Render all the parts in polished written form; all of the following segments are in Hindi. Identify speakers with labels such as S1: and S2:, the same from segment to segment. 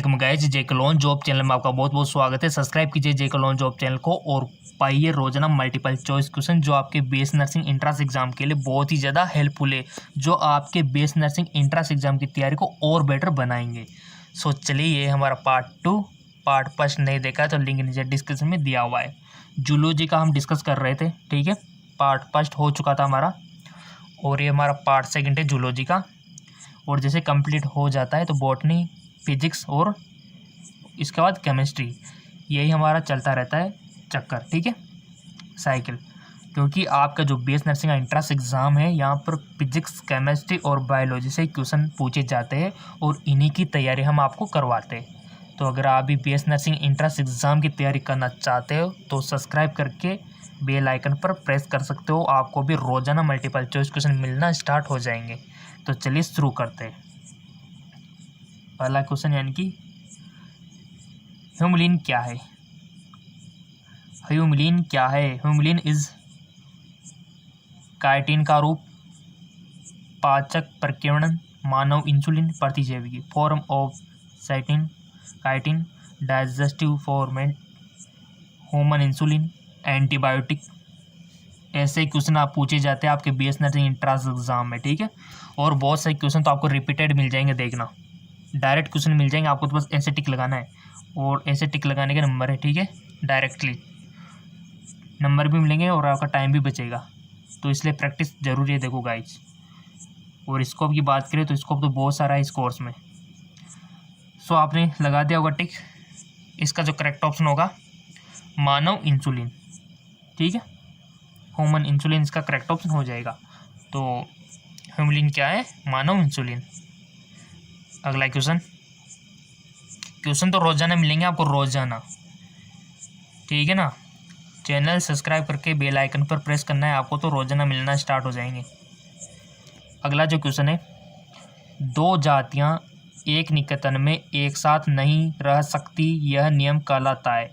S1: वेलकम गाइस, जेके लॉन जॉब चैनल में आपका बहुत बहुत स्वागत है। सब्सक्राइब कीजिए जेके लॉन जॉब चैनल को और पाइए रोजाना मल्टीपल चॉइस क्वेश्चन जो आपके बीएस नर्सिंग एंट्रेंस एग्जाम के लिए बहुत ही ज़्यादा हेल्पफुल है, जो आपके बीएस नर्सिंग एंट्रेंस एग्जाम की तैयारी को और बेटर बनाएंगे। सो चलिए, ये हमारा पार्ट 2। पार्ट फर्स्ट नहीं देखा है तो लिंक नीचे डिस्क्रिप्शन में दिया हुआ है। जूलॉजी का हम डिस्कस कर रहे थे, ठीक है। पार्ट फर्स्ट हो चुका था हमारा और ये हमारा पार्ट सेकेंड है जूलॉजी का। और जैसे कंप्लीट हो जाता है तो बॉटनी, फिजिक्स और इसके बाद केमिस्ट्री, यही हमारा चलता रहता है चक्कर, ठीक है, साइकिल। क्योंकि आपका जो बीएस नर्सिंग का एंट्रेंस एग्ज़ाम है, यहाँ पर फिजिक्स, केमिस्ट्री और बायोलॉजी से क्वेश्चन पूछे जाते हैं और इन्हीं की तैयारी हम आपको करवाते हैं। तो अगर आप भी बीएस नर्सिंग एंट्रेंस एग्ज़ाम की तैयारी करना चाहते हो तो सब्सक्राइब करके बेल आइकन पर प्रेस कर सकते हो। आपको भी रोज़ाना मल्टीपल चॉइस क्वेश्चन मिलना स्टार्ट हो जाएंगे। तो चलिए शुरू करते हैं। पहला क्वेश्चन यानी कि ह्यूमुलिन क्या है। ह्यूमुलिन क्या है? ह्यूमुलिन इज काइटिन का रूप, पाचक प्रकीर्णन, मानव इंसुलिन, प्रतिजैविकी, form of chitin chitin, digestive format, human insulin, antibiotic. ऐसे क्वेश्चन आप पूछे जाते हैं आपके बीएस नर्सिंग एंट्रेंस एग्जाम में, ठीक है। और बहुत सारे क्वेश्चन तो आपको रिपीटेड मिल जाएंगे, देखना डायरेक्ट क्वेश्चन मिल जाएंगे आपको, तो बस ऐसे टिक लगाना है और ऐसे टिक लगाने के नंबर है, ठीक है। डायरेक्टली नंबर भी मिलेंगे और आपका टाइम भी बचेगा, तो इसलिए प्रैक्टिस ज़रूरी है। देखो गाइज, और स्कोप की बात करें तो स्कोप तो बहुत सारा है इस कोर्स में। सो आपने लगा दिया होगा टिक। इसका जो करेक्ट ऑप्शन होगा मानव इंसुलिन, ठीक है। ह्यूमन इंसुलिन इसका करेक्ट ऑप्शन हो जाएगा। तो ह्यूमुलिन क्या है? मानव इंसुलिन। अगला क्वेश्चन तो रोजाना मिलेंगे आपको, रोजाना, ठीक है ना। चैनल सब्सक्राइब करके बेल आइकन पर प्रेस करना है आपको, तो रोजाना मिलना स्टार्ट हो जाएंगे। अगला जो क्वेश्चन है, दो जातियां एक निकेतन में एक साथ नहीं रह सकती, यह नियम कहलाता है।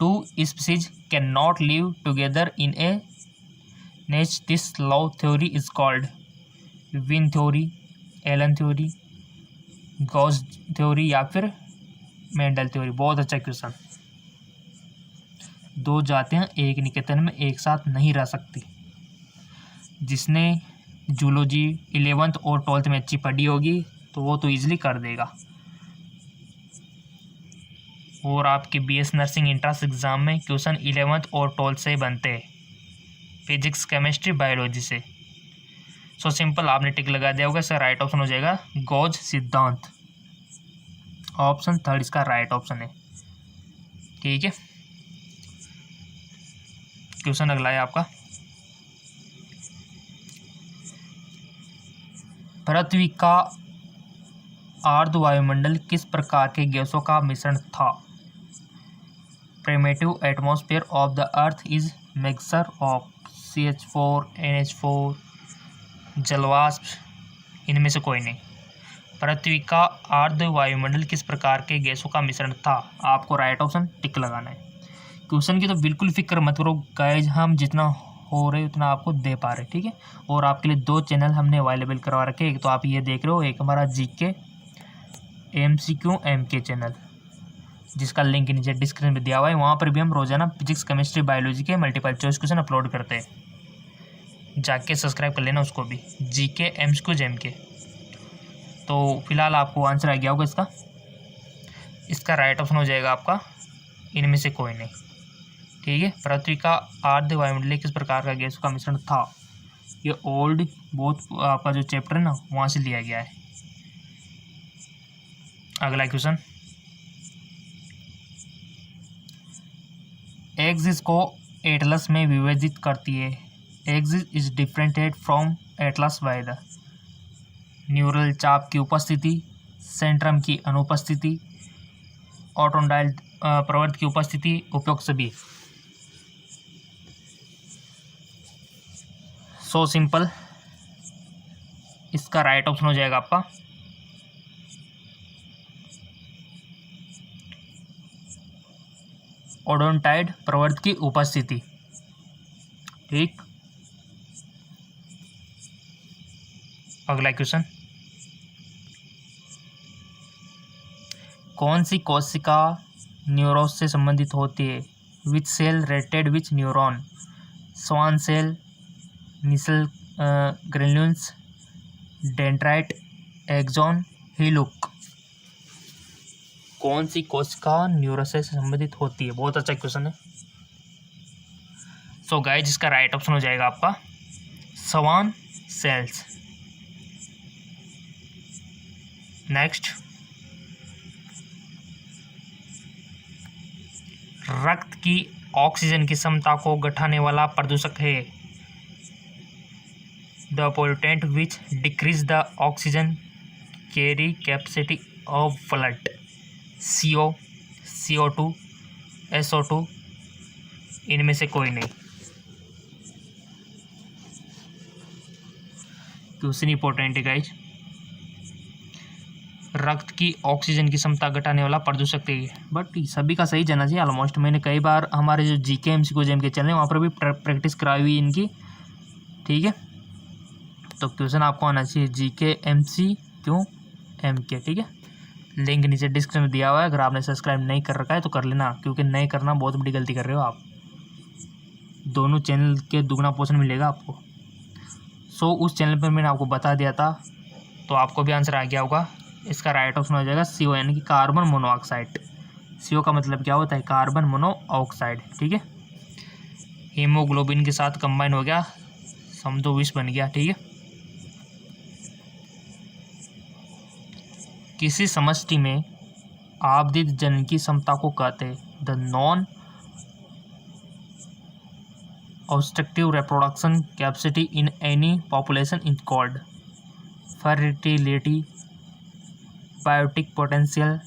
S1: Two species can not live together in a niche, this law theory is called win theory, Allen theory, Gause theory या फिर मेंडल थ्योरी। बहुत अच्छा क्वेश्चन। दो जातियां एक निकेतन में एक साथ नहीं रह सकती, जिसने जूलॉजी 11th और 12th में अच्छी पढ़ी होगी तो वो तो इजीली कर देगा। और आपके बीएस नर्सिंग एंट्रेंस एग्जाम में क्वेश्चन 11th और 12th से बनते हैं, फिजिक्स, केमिस्ट्री, बायोलॉजी से। सो सिंपल, आपने टिक लगा दिया होगा, इसका राइट ऑप्शन हो जाएगा गॉस सिद्धांत। ऑप्शन थर्ड इसका राइट ऑप्शन है, ठीक है। क्वेश्चन अगला है आपका, पृथ्वी का आर्द्र वायुमंडल किस प्रकार के गैसों का मिश्रण था? Primitive atmosphere of the earth is mixture of CH4, NH4, जलवाष्प, इनमें से कोई नहीं। पृथ्वी का आर्द्र वायुमंडल किस प्रकार के गैसों का मिश्रण था? आपको राइट ऑप्शन टिक लगाना है। क्वेश्चन की तो बिल्कुल फिक्र मत करो गाइज, हम जितना हो रहे उतना आपको दे पा रहे, ठीक है। और आपके लिए दो चैनल हमने अवेलेबल करवा रखे, एक तो आप ये देख रहे हो, एक हमारा GK MCQ MK चैनल, जिसका लिंक नीचे डिस्क्रिप्शन में दिया हुआ है। वहाँ पर भी हम रोजाना फिजिक्स, केमिस्ट्री, बायोलॉजी के मल्टीपल चॉइस क्वेश्चन अपलोड करते हैं, जाके सब्सक्राइब कर लेना उसको भी, GK MCQ MK। तो फिलहाल आपको आंसर आ गया होगा इसका। इसका राइट ऑप्शन हो जाएगा आपका इनमें से कोई नहीं, ठीक है। पृथ्वी का आर्द्र वायुमंडल किस प्रकार का गैसों का मिश्रण था, ये ओल्ड बहुत आपका जो चैप्टर है ना, वहाँ से लिया गया है। अगला क्वेश्चन, एक्सिस को एटलस में विभाजित करती है। Axis is differentiated from atlas by the neural चाप की उपस्थिति, सेंट्रम की अनुपस्थिति, ऑटोंडाइल प्रवर्त की उपस्थिति, उपयुक्त सभी। सो सिंपल, इसका राइट ऑप्शन हो जाएगा आपका ओडोंटाइड प्रवर्त की उपस्थिति, ठीक। अगला क्वेश्चन, कौन सी कोशिका न्यूरॉन्स से संबंधित होती है? विच सेल रेटेड विच न्यूरॉन? स्वान सेल, मिसल ग्रेन्यूल्स, डेंड्राइट, एक्सॉन, हिलुक। कौन सी कोशिका न्यूरॉन से संबंधित होती है? बहुत अच्छा क्वेश्चन है। सो गाइस, जिसका राइट ऑप्शन हो जाएगा आपका स्वान सेल्स। नेक्स्ट, रक्त की ऑक्सीजन की क्षमता को घटाने वाला प्रदूषक है? The pollutant which decrease the oxygen carry capacity of blood. CO, CO2, SO2, इनमें से कोई नहीं। क्वेश्चन इंपॉर्टेंट है गाइज। रक्त की ऑक्सीजन की क्षमता घटाने वाला प्रदूषक है, बट सभी का सही जाना चाहिए ऑलमोस्ट। मैंने कई बार हमारे जो GK MCQ जेम के चैनल है वहाँ पर भी प्रैक्टिस कराई हुई इनकी, ठीक है। तो क्वेश्चन आपको आना चाहिए GK MCQ MK, ठीक है। लिंक नीचे डिस्क्रिप्शन में दिया हुआ है, अगर आपने सब्सक्राइब नहीं कर रखा है तो कर लेना, क्योंकि नहीं करना बहुत बड़ी गलती कर रहे हो आप। दोनों चैनल के दुगना पोर्शन मिलेगा आपको। सो उस चैनल पर मैंने आपको बता दिया था, तो आपको भी आंसर आ गया होगा। इसका राइट ऑप्शन हो जाएगा CO, यानी कि कार्बन मोनोऑक्साइड। CO का मतलब क्या होता है? कार्बन मोनोऑक्साइड, ठीक है। हीमोग्लोबिन के साथ कंबाइन हो गया, समझो विष बन गया, ठीक है। किसी समष्टि में आपदित जनन की क्षमता को कहते हैं? The non obstructive reproduction capacity in any population is called fertility, biotic potential,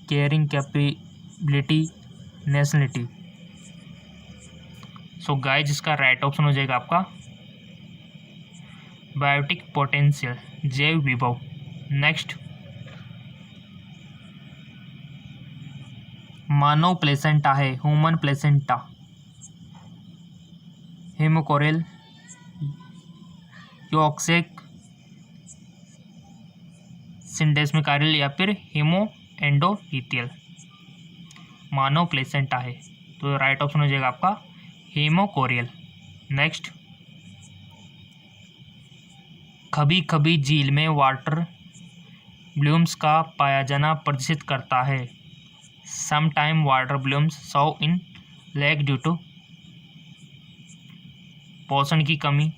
S1: carrying capability, nationality. So guys, जिसका राइट ऑप्शन हो जाएगा आपका बायोटिक पोटेंशियल, जैव विभव। नेक्स्ट, मानव प्लेसेंटा है, human placenta, haemochorial, yolk sac, syndesmochorial या फिर हेमो एंडोथीलियल। मानव प्लेसेंटा है, तो राइट ऑप्शन हो जाएगा आपका हेमोकोरियल। नेक्स्ट, कभी कभी झील में वाटर ब्लूम्स का पाया जाना प्रदर्शित करता है? Sometime water blooms show in lake due to पोषण की कमी,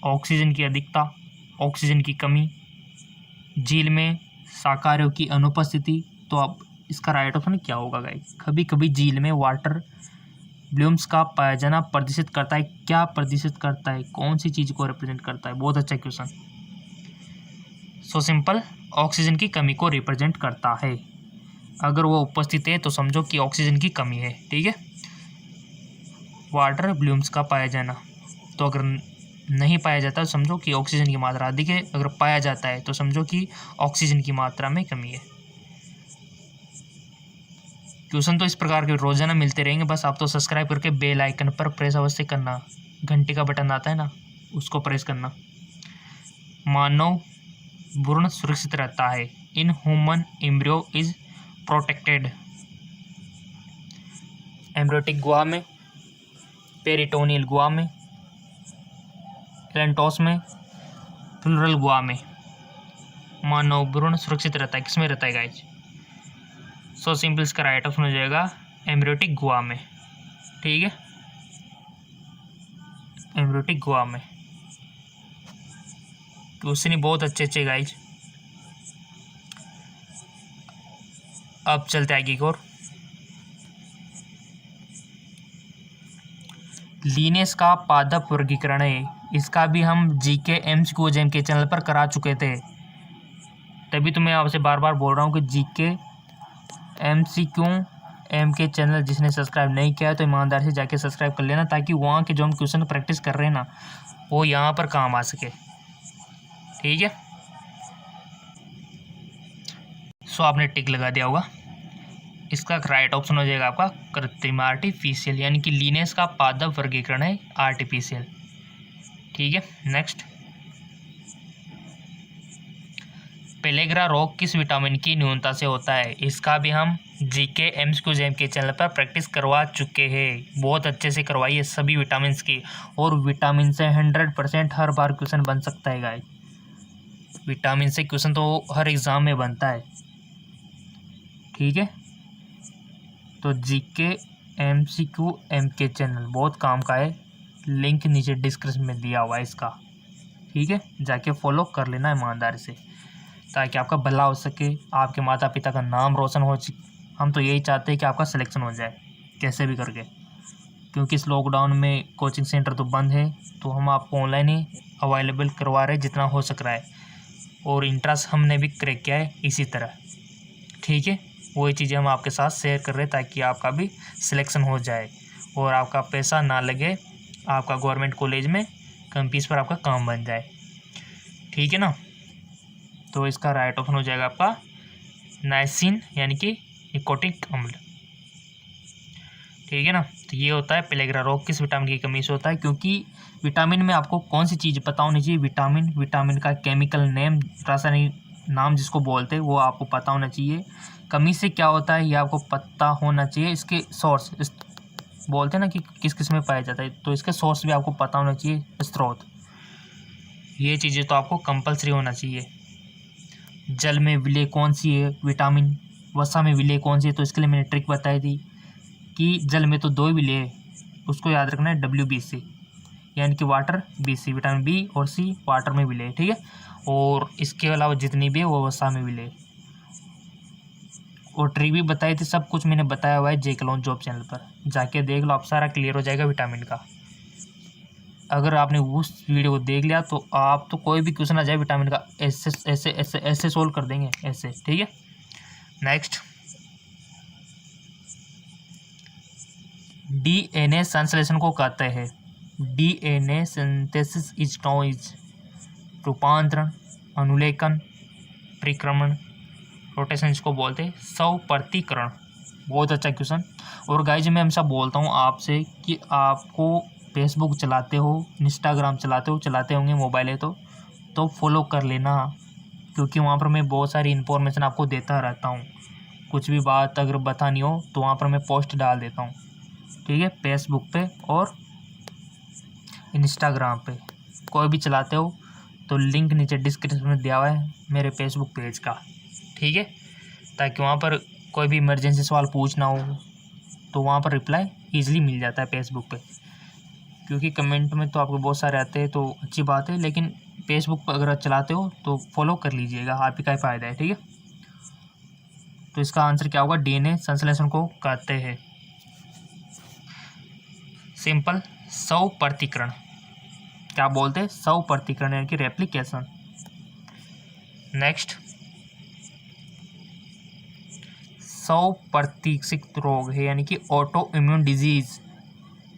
S1: ऑक्सीजन की अधिकता, ऑक्सीजन की कमी, झील में शाकाहारियों की अनुपस्थिति। तो अब इसका राइट ऑप्शन क्या होगा गाइस? कभी कभी झील में वाटर ब्लूम्स का पाया जाना प्रदर्शित करता है। क्या प्रदर्शित करता है? कौन सी चीज़ को रिप्रेजेंट करता है? बहुत अच्छा क्वेश्चन। सो सिंपल, ऑक्सीजन की कमी को रिप्रेजेंट करता है। अगर वो उपस्थित है तो समझो कि ऑक्सीजन की कमी है, ठीक है। वाटर ब्लूम्स का पाया जाना, तो अगर नहीं पाया जाता तो समझो कि ऑक्सीजन की मात्रा अधिक है, अगर पाया जाता है तो समझो कि ऑक्सीजन की मात्रा में कमी है। क्वेश्चन तो इस प्रकार के रोजाना मिलते रहेंगे, बस आप तो सब्सक्राइब करके बेल आइकन पर प्रेस अवश्य करना। घंटे का बटन आता है ना, उसको प्रेस करना। मानव भ्रूण सुरक्षित रहता है। In human embryo is protected. एम्ब्रियोटिक गुहा में, पेरिटोनियल गुहा में, एलेंटोस में, प्लूरल गुहा में मानव भ्रूण सुरक्षित रहता है। किसमें रहता है गाइज? सो सिंपल, इसका राइट ऑप्शन हो जाएगा एम्ब्रियोटिक गुहा में, ठीक है। एम्ब्रियोटिक गुहा में। क्वेश्चन ही बहुत अच्छे गाइज। अब चलते आगे की ओर। लीनेस का पादप वर्गीकरण है, इसका भी हम GK MCQ जेम के चैनल पर करा चुके थे, तभी तो मैं आपसे बार बार बोल रहा हूँ कि GK MCQ M के चैनल जिसने सब्सक्राइब नहीं किया है तो ईमानदार से जाके सब्सक्राइब कर लेना, ताकि वहाँ के जो हम क्वेश्चन प्रैक्टिस कर रहे हैं ना वो यहाँ पर काम आ सके, ठीक है। सो आपने टिक लगा दिया होगा। इसका राइट ऑप्शन हो जाएगा आपका कृत्रिम, आर्टिफिशियल, यानी कि लीनेस का पादप वर्गीकरण है आर्टिफिशियल, ठीक है। नेक्स्ट, पेलेग्रा रोग किस विटामिन की न्यूनता से होता है? इसका भी हम जीके एमसीक्यूज के चैनल पर प्रैक्टिस करवा चुके हैं, बहुत अच्छे से करवाई है सभी विटामिन की। और विटामिन से 100% हर बार क्वेश्चन बन सकता है गाइस। विटामिन से क्वेश्चन तो हर एग्ज़ाम में बनता है, ठीक है। तो जीके एमसीक्यू के चैनल बहुत काम का है, लिंक नीचे डिस्क्रिप्शन में दिया हुआ है इसका, ठीक है। जाके फॉलो कर लेना ईमानदारी से, ताकि आपका भला हो सके, आपके माता पिता का नाम रोशन हो। हम तो यही चाहते हैं कि आपका सिलेक्शन हो जाए कैसे भी करके, क्योंकि इस लॉकडाउन में कोचिंग सेंटर तो बंद है, तो हम आपको ऑनलाइन ही अवेलेबल करवा रहे हैं जितना हो सक रहा है। और इंट्रेंस हमने भी क्रैक किया है इसी तरह, ठीक है। वही चीज़ें हम आपके साथ शेयर कर रहे हैं ताकि आपका भी सिलेक्शन हो जाए और आपका पैसा ना लगे, आपका गवर्नमेंट कॉलेज में कम फीस पर आपका काम बन जाए, ठीक है ना। तो इसका राइट ऑप्शन हो जाएगा आपका नाइसिन, यानी कि निकोटिक अम्ल, ठीक है ना। तो ये होता है पेलेग्रा रोग किस विटामिन की कमी से होता है, क्योंकि विटामिन में आपको कौन सी चीज़ पता होनी चाहिए। विटामिन का केमिकल नेम, रासायनिक नाम जिसको बोलते हैं, वो आपको पता होना चाहिए। कमी से क्या होता है ये आपको पता होना चाहिए। इसके सोर्स बोलते हैं ना कि किस किस में पाया जाता है, तो इसके सोर्स भी आपको पता होना चाहिए, स्रोत। ये चीज़ें तो आपको कंपलसरी होना चाहिए। जल में विलेय कौन सी है विटामिन, वसा में विलेय कौन सी है, तो इसके लिए मैंने ट्रिक बताई थी कि जल में तो 2 विलेय है, उसको याद रखना है, WBC यानी कि वाटर, BC विटामिन बी और सी वाटर में विलेय, ठीक है। और इसके अलावा जितनी भी है वो वसा में विलेय। और ट्रिक भी बताई थी, सब कुछ मैंने बताया हुआ है जेके लॉन्च जॉब चैनल पर, जाके देख लो, आप सारा क्लियर हो जाएगा विटामिन का। अगर आपने उस वीडियो को देख लिया तो आप तो कोई भी क्वेश्चन आ जाए विटामिन का ऐसे ऐसे ऐसे ऐसे सोल्व कर देंगे ऐसे, ठीक है। नेक्स्ट, DNA संश्लेषण को कहते हैं। DNA synthesis is non is रूपांतरण, अनुलेखन, परिक्रमण, रोटेशन इसको बोलते हैं, स्वप्रतिकरण। बहुत अच्छा क्वेश्चन। और गाइज मैं हमेशा बोलता हूँ आपसे कि आपको फेसबुक चलाते हो, इंस्टाग्राम चलाते होंगे, मोबाइल है तो फॉलो कर लेना, क्योंकि वहाँ पर मैं बहुत सारी इन्फॉर्मेशन आपको देता रहता हूँ। कुछ भी बात अगर बतानी हो तो वहाँ पर मैं पोस्ट डाल देता हूँ, ठीक है। फेसबुक पे और इंस्टाग्राम पे कोई भी चलाते हो तो लिंक नीचे डिस्क्रिप्शन में दिया हुआ है मेरे फेसबुक पेज का, ठीक है। ताकि वहाँ पर कोई भी इमरजेंसी सवाल पूछना हो तो वहाँ पर रिप्लाई ईजिली मिल जाता है फेसबुक पे, क्योंकि कमेंट में तो आपको बहुत सारे आते हैं तो अच्छी बात है, लेकिन फेसबुक पर अगर चलाते हो तो फॉलो कर लीजिएगा, आप ही का ही फ़ायदा है, ठीक है। तो इसका आंसर क्या होगा, DNA संश्लेषण को कहते हैं। सिंपल, स्वप्रतिकरण। क्या बोलते हैं, स्वप्रतिकरण यानी कि रेप्लिकेशन। नेक्स्ट, स्वप्रतिक्षित रोग है यानी कि auto immune disease,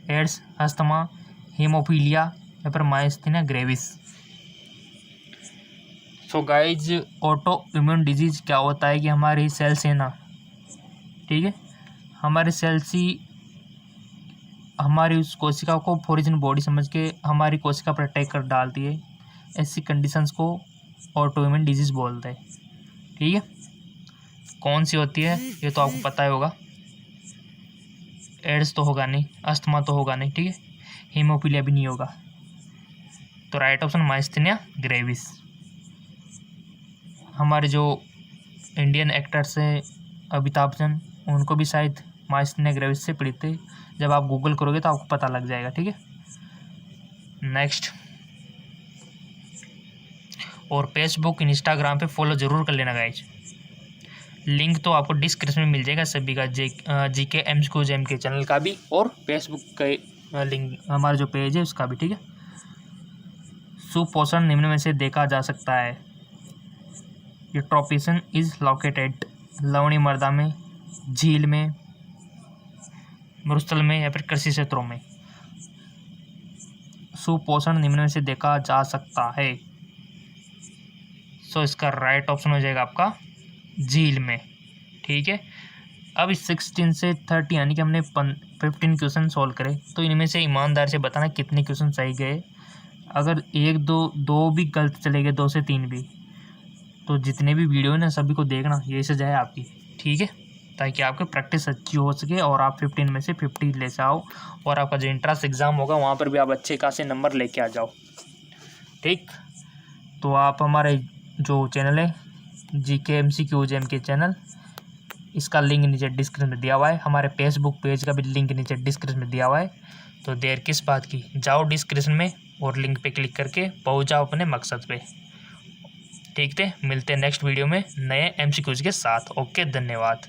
S1: AIDS, asthma, haemophilia या फिर myasthenia gravis. So guys, auto immune disease क्या होता है कि हमारी सेल्स है ना, ठीक है, हमारी सेल्स ही हमारी उस कोशिका को फॉरिन बॉडी समझ के हमारी कोशिका पर अटैक कर डालती है। ऐसी कंडीशंस को ऑटो इम्यून डिजीज बोलते हैं, ठीक है। कौन सी होती है ये तो आपको पता ही होगा, एड्स तो होगा नहीं, अस्थमा तो होगा नहीं, ठीक है, हीमोफीलिया भी नहीं होगा। तो राइट ऑप्शन माइस्थीनिया ग्रेविस। हमारे जो इंडियन एक्टर्स हैं अमिताभ बच्चन, उनको भी शायद माइस्थीनिया ग्रेविस से पीड़ित थे। जब आप गूगल करोगे तो आपको पता लग जाएगा, ठीक है। नेक्स्ट, और फेसबुक इंस्टाग्राम पे फॉलो ज़रूर कर लेना गाइज, लिंक तो आपको डिस्क्रिप्शन में मिल जाएगा सभी का, जीके एमसीक्यूज के चैनल का भी और फेसबुक का लिंक, हमारा जो पेज है उसका भी, ठीक है। सुपोषण निम्न में से देखा जा सकता है। यूट्रोपिसन इज लोकेटेड लवणी मृदा में, झील में, मरुस्थल में या फिर कृषि क्षेत्रों में। सुपोषण निम्न में से देखा जा सकता है, सो इसका राइट ऑप्शन हो जाएगा आपका झील में, ठीक है। अब इस 16 से 30 यानी कि हमने 15 क्वेश्चन सॉल्व करे, तो इनमें से ईमानदार से बताना कितने क्वेश्चन सही गए। अगर 1 2 भी गलत चले गए, 2 से 3 भी, तो जितने भी वीडियो हैं ना सभी को देखना, यही सजा है आपकी, ठीक है, ताकि आपकी प्रैक्टिस अच्छी हो सके और आप 15 में से 50 ले जाओ और आपका जो इंट्रांस एग्ज़ाम होगा वहाँ पर भी आप अच्छे खासे नंबर लेके आ जाओ, ठीक। तो आप हमारे जो चैनल है GK MCQ के चैनल, इसका लिंक नीचे डिस्क्रिप्शन में दिया हुआ है, हमारे फेसबुक पेज का भी लिंक नीचे डिस्क्रिप्शन में दिया हुआ है। तो देर किस बात की, जाओ डिस्क्रिप्शन में और लिंक पे क्लिक करके पहुंच जाओ अपने मकसद पे, ठीक है। मिलते हैं नेक्स्ट वीडियो में नए MCQs के साथ। ओके, धन्यवाद।